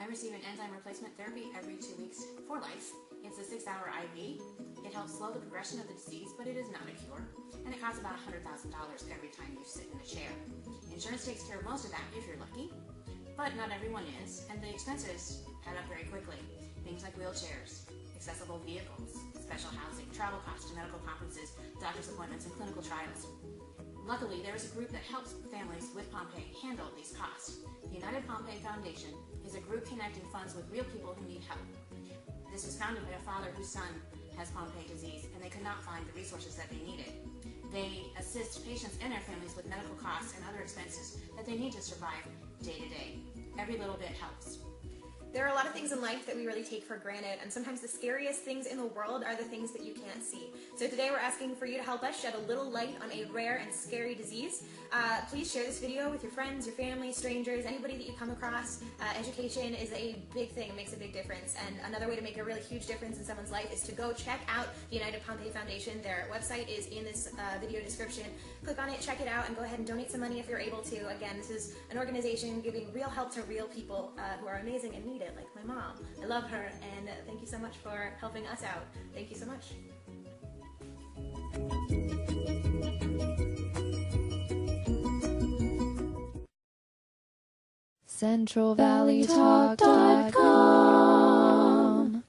I receive an enzyme replacement therapy every 2 weeks for life. It's a 6-hour IV. It helps slow the progression of the disease, but it is not a cure. And it costs about $100,000 every time you sit in a chair. Insurance takes care of most of that if you're lucky, but not everyone is, and the expenses add up very quickly. Things like wheelchairs, accessible vehicles, special housing, travel costs to medical conferences, doctor's appointments, and clinical trials. Luckily, there is a group that helps families with Pompe handle these costs. The United Pompe Foundation is a group connecting funds with real people who need help. This was founded by a father whose son has Pompe disease, and they could not find the resources that they needed. They assist patients and their families with medical costs and other expenses that they need to survive day to day. Every little bit helps. There are a lot of things in life that we really take for granted, and sometimes the scariest things in the world are the things that you can't see. So today we're asking for you to help us shed a little light on a rare and scary disease. Please share this video with your friends, your family, strangers, anybody that you come across. Education is a big thing. It makes a big difference. And another way to make a really huge difference in someone's life is to go check out the United Pompe Foundation. Their website is in this video description. Click on it, check it out, and go ahead and donate some money if you're able to. Again, this is an organization giving real help to real people who are amazing and need it, like my mom. I love her, and thank you so much for helping us out. Thank you so much. CentralValleyTalk.com.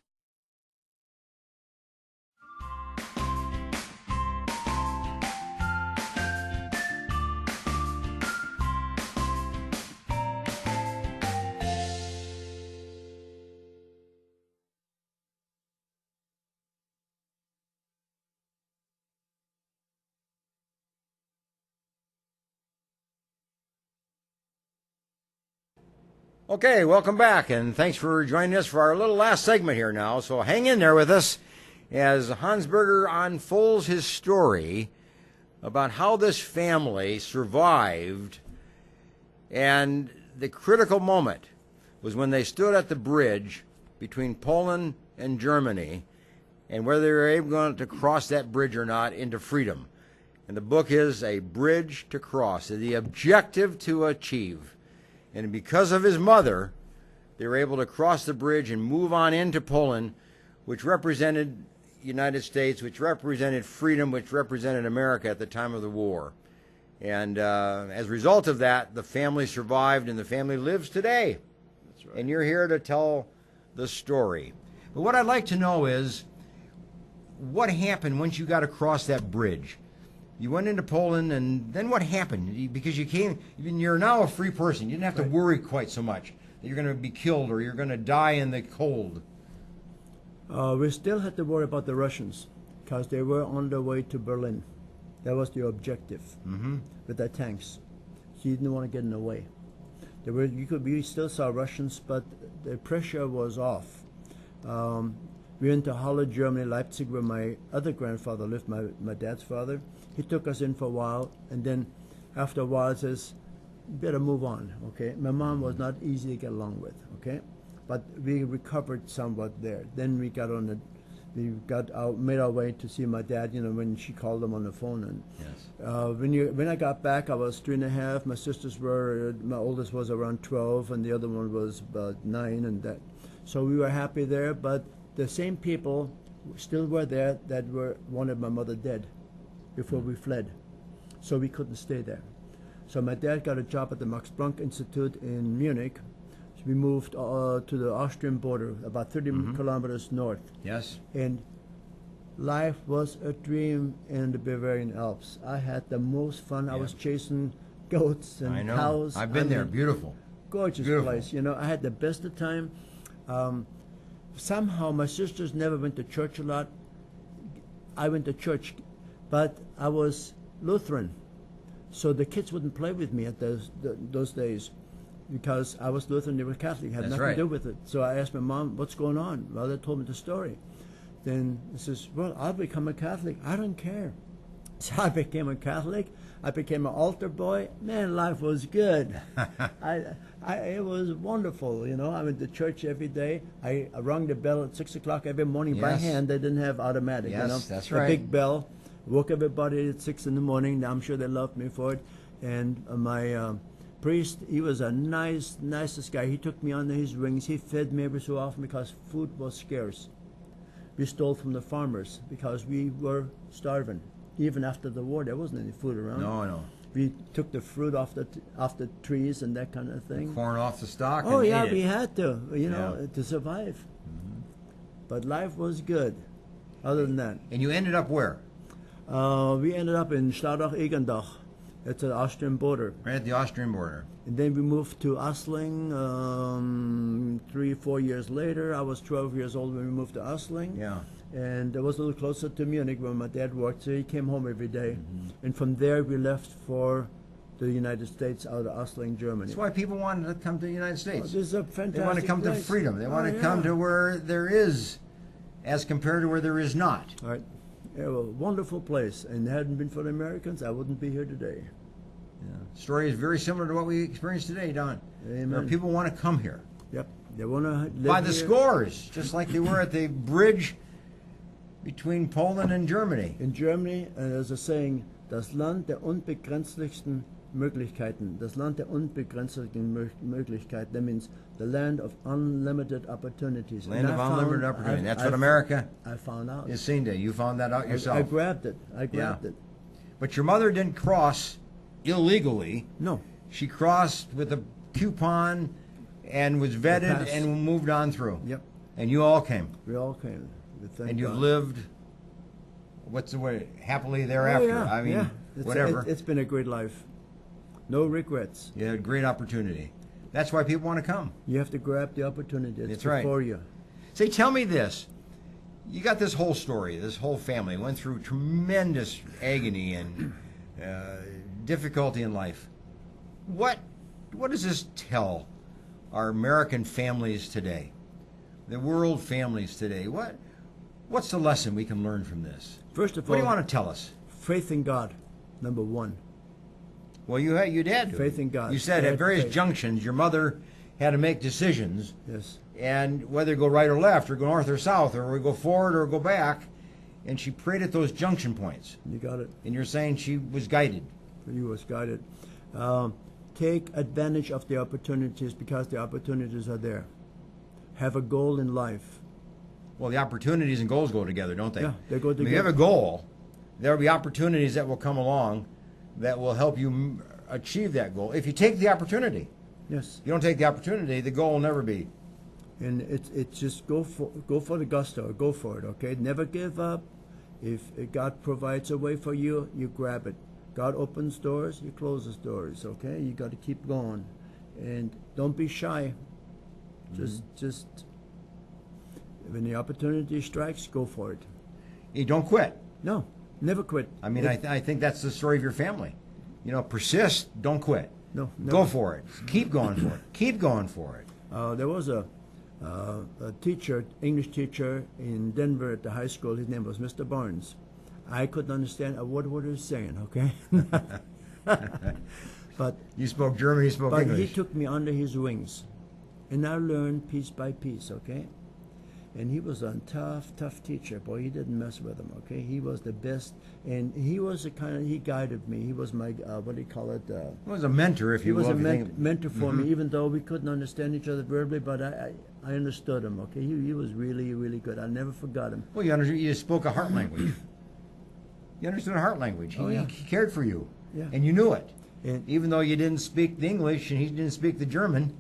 Okay, welcome back, and thanks for joining us for our little last segment here now. So hang in there with us as Hans Berger unfolds his story about how this family survived, and the critical moment was when they stood at the bridge between Poland and Germany, and whether they were able to cross that bridge or not into freedom. And the book is A Bridge to Cross, the objective to achieve. And because of his mother, they were able to cross the bridge and move on into Poland, which represented the United States, which represented freedom, which represented America at the time of the war. And as a result of that, the family survived, and the family lives today. That's right. And you're here to tell the story. But what I'd like to know is, what happened once you got across that bridge? You went into Poland, and then what happened? Because you came, you're now a free person. You didn't have to worry quite so much that you're going to be killed or you're going to die in the cold. We still had to worry about the Russians because they were on their way to Berlin. That was the objective with their tanks. So you didn't want to get in the way. We still saw Russians, but the pressure was off. We went to Halle, Germany, Leipzig, where my other grandfather lived, my dad's father. He took us in for a while, and then after a while says, better move on, okay? My mom was not easy to get along with, okay? But we recovered somewhat there. Then we made our way to see my dad, when she called him on the phone. And yes. When I got back, I was 3.5. My sisters my oldest was around 12, and the other one was about 9, and that. So we were happy there, but the same people still were there that wanted my mother dead before we fled. So we couldn't stay there. So my dad got a job at the Max Planck Institute in Munich. So we moved to the Austrian border, about 30 kilometers north. Yes. And life was a dream in the Bavarian Alps. I had the most fun. I was chasing goats and cows. I've been there. Beautiful. Gorgeous place. I had the best of time. Somehow my sisters never went to church a lot. I went to church, but I was Lutheran, so the kids wouldn't play with me at those days because I was Lutheran, they were Catholic. It had nothing to do with it. So I asked my mom, what's going on? Well, they told me the story. Then he says, well, I'll become a Catholic. I don't care. So I became a Catholic. I became an altar boy. Man, life was good. It was wonderful, I went to church every day. I rang the bell at 6 o'clock every morning by hand. They didn't have automatic, Yes, that's right. A big bell. Woke everybody at 6 in the morning. I'm sure they loved me for it. And my priest, he was a nicest guy. He took me under his wings. He fed me every so often because food was scarce. We stole from the farmers because we were starving. Even after the war, there wasn't any food around. No. We took the fruit off the trees and that kind of thing. Corn off the stalk. Oh and yeah, ate it. we had to, to survive. But life was good. Other than that. And you ended up where? We ended up in Stadach-Egendach. It's an Austrian border. Right at the Austrian border. And then we moved to Osling 3-4 years later. I was 12 years old when we moved to Osling. Yeah. And it was a little closer to Munich where my dad worked, so he came home every day. And from there we left for the United States out of Osling, Germany. That's why people wanted to come to the United States. This is a fantastic They want to come place. to freedom. They want to come to where there is, as compared to where there is not. All right. Yeah, well, wonderful place. And had it hadn't been for the Americans, I wouldn't be here today. The story is very similar to what we experience today, Don. Amen. Where people want to come here. Yep. They want to live by the here. scores, just like they were at the bridge between Poland and Germany. In Germany, there's a saying, das Land der unbegrenzlichsten Möglichkeiten. Das Land der unbegrenzlichen Möglichkeiten. That means the land of unlimited opportunities. Land of unlimited opportunity. That's what America I found out. is seen to. You found that out yourself. I grabbed it. I grabbed it. But your mother didn't cross illegally. No. She crossed with a coupon and was vetted and moved on through. Yep. And you all came. We all came. And you've lived, what's the word, happily thereafter. Oh, yeah. I mean, whatever. It's been a great life. No regrets. You had a great opportunity. That's why people want to come. You have to grab the opportunity. It's right. before you. Say, tell me this. You got this whole story. This whole family went through tremendous agony and difficulty in life. What does this tell our American families today? The world families today? What's the lesson we can learn from this? First of all, what do you want to tell us? Faith in God. Number one. Well, you did. Faith in God. You said at Faith, various faith. junctions, your mother had to make decisions. Yes. And whether go right or left, or go north or south, or go forward or go back. And she prayed at those junction points. You got it. And you're saying she was guided. He was guided. Take advantage of the opportunities because the opportunities are there. Have a goal in life. Well, the opportunities and goals go together, don't they? Yeah, they go If you have together. a goal, there will be opportunities that will come along that will help you achieve that goal. If you take the opportunity. Yes. If you don't take the opportunity, the goal will never be. And it's just go for the gusto. Go for it, okay? Never give up. If God provides a way for you, you grab it. God opens doors, He closes doors, okay? You got to keep going. And don't be shy. Just when the opportunity strikes, go for it. You don't quit. No, never quit. I mean, I think that's the story of your family. You know, persist, don't quit. No, Go never. for it. Keep going for it. Keep going for it. There was a teacher, English teacher in Denver at the high school. His name was Mr. Barnes. I couldn't understand a word what he was saying, okay? But you spoke German, he spoke but English. He took me under his wings, and I learned piece by piece, okay? And he was a tough teacher. Boy, he didn't mess with him, okay? He was the best, and he was the kind of, he guided me. He was my, what do you call it? He was a mentor, if you will. He was if a you think- mentor for Mhm. me, even though we couldn't understand each other verbally, but I understood him, okay? He was really, really good. I never forgot him. Well, you spoke a heart language. You understood a heart language. Oh, yeah. He cared for you. Yeah. And you knew it. And even though you didn't speak the English and he didn't speak the German.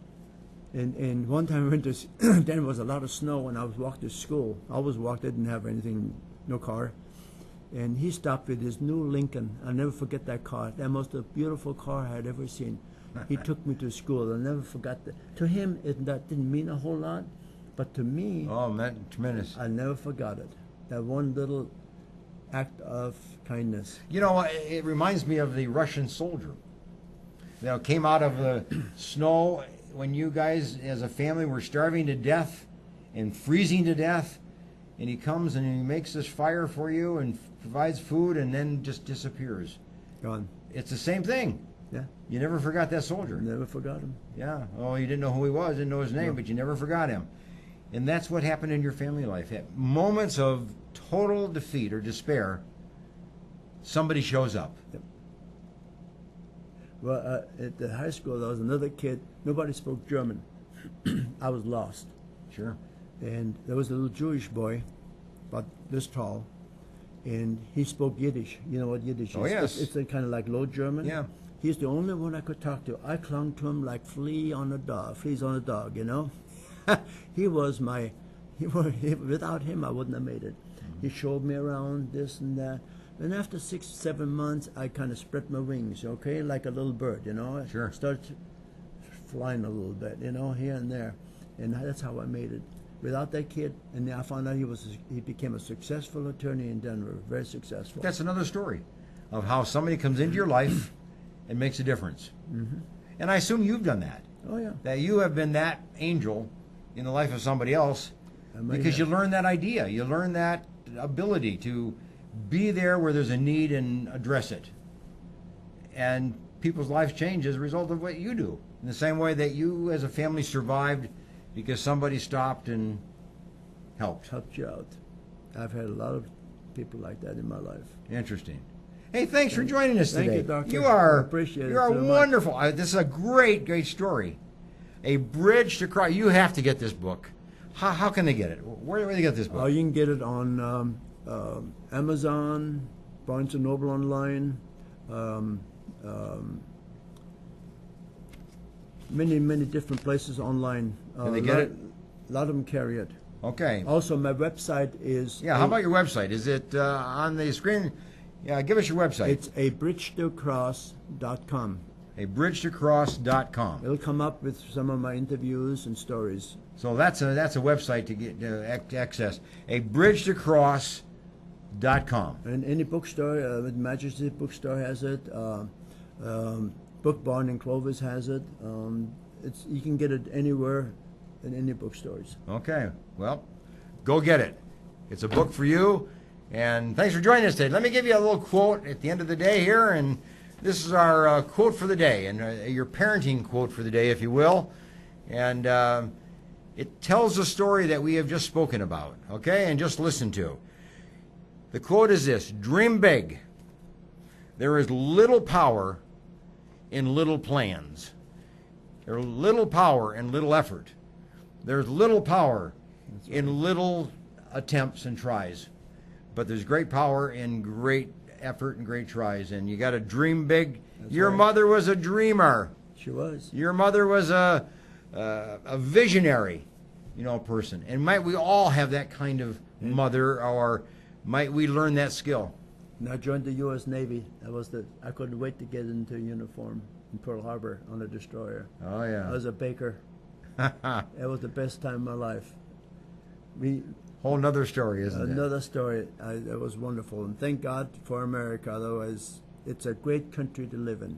And one time I went to, then was a lot of snow and I was walked to school. I always walked, I didn't have anything, no car. And he stopped with his new Lincoln. I'll never forget that car. That most beautiful car I had ever seen. He took me to school. I'll never forget that. To him, that didn't mean a whole lot. But to me, oh, man, tremendous. I never forgot it. That one little act of kindness. You know, it reminds me of the Russian soldier. You know, came out of the snow when you guys, as a family, were starving to death and freezing to death. And he comes and he makes this fire for you and provides food and then just disappears. Gone. It's the same thing. Yeah. You never forgot that soldier. Never forgot him. Yeah. Oh, you didn't know who he was, didn't know his name, No. but you never forgot him. And that's what happened in your family life. At moments of total defeat or despair, somebody shows up. Yep. Well, at the high school, there was another kid. Nobody spoke German. I was lost. Sure. And there was a little Jewish boy, about this tall, and he spoke Yiddish. You know what Yiddish is? Oh, yes. It's kind of like Low German. Yeah. He's the only one I could talk to. I clung to him like fleas on a dog, you know? He was my, without him, I wouldn't have made it. He showed me around this and that. And after 6, 7 months, I kind of spread my wings, okay, like a little bird, you know? I Sure. started flying a little bit, you know, here and there. And that's how I made it. Without that kid, and I found out he became a successful attorney in Denver, very successful. That's another story of how somebody comes into your life and makes a difference. Mm-hmm. And I assume you've done that. Oh, yeah. That you have been that angel in the life of somebody else might because have. you learn that idea. You learn that ability to be there where there's a need and address it. And people's lives change as a result of what you do. In the same way that you as a family survived because somebody stopped and helped. Helped you out. I've had a lot of people like that in my life. Interesting. Hey, thanks for joining us Thank today. you, Doctor. You are, I appreciate it you are so much. wonderful. This is a great, great story. A Bridge to Cross. You have to get this book. How can they get it? Where do they get this book? You can get it on Amazon, Barnes & Noble online, many different places online. Can they get it? A lot of them carry it. Okay. Also, my website is... Yeah, how about your website? Is it on the screen? Yeah, give us your website. It's abridgetocross.com. abridgetocross.com. It'll come up with some of my interviews and stories. So that's a website to get access. abridgetocross.com. And any bookstore, Majesty Bookstore has it. Book Barn in Clovis has it. You can get it anywhere in any bookstores. Okay. Well, go get it. It's a book for you. And thanks for joining us today. Let me give you a little quote at the end of the day here, and this is our quote for the day, and your parenting quote for the day, if you will. And it tells a story that we have just spoken about, okay, and just listened to. The quote is this: dream big. There is little power in little plans. There's little power in little effort. There's little power in little attempts and tries. But there's great power in great effort and great tries. And you got to dream big. Your mother was a dreamer. She was. Your mother was a visionary, person. And might we all have that kind of mother, or might we learn that skill? And I joined the U.S. Navy. I couldn't wait to get into uniform in Pearl Harbor on a destroyer. Oh, yeah. I was a baker. It was the best time of my life. Whole another story, isn't it? Another story. It was wonderful. And thank God for America. Otherwise, it's a great country to live in.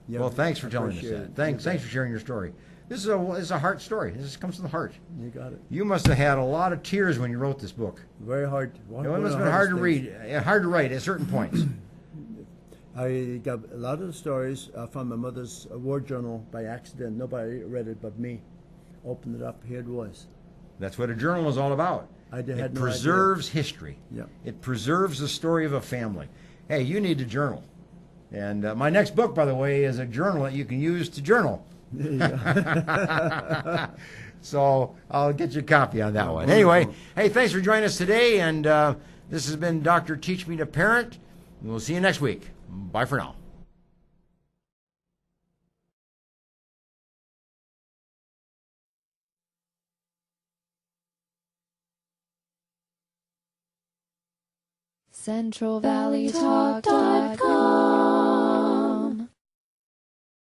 Well, thanks for telling us that. Thanks for sharing your story. This is a heart story. This comes from the heart. You got it. You must have had a lot of tears when you wrote this book. Very hard. It must have been hard to read, hard to write at certain points. I got a lot of the stories from my mother's war journal by accident. Nobody read it but me. Opened it up. Here it was. That's what a journal is all about. It preserves history. Yeah. It preserves the story of a family. Hey, you need to journal. And my next book, by the way, is a journal that you can use to journal. There you go. So I'll get you a copy on that one. Anyway, hey, thanks for joining us today. And this has been Dr. Teach Me to Parent. We'll see you next week. Bye for now. CentralValleyTalk.com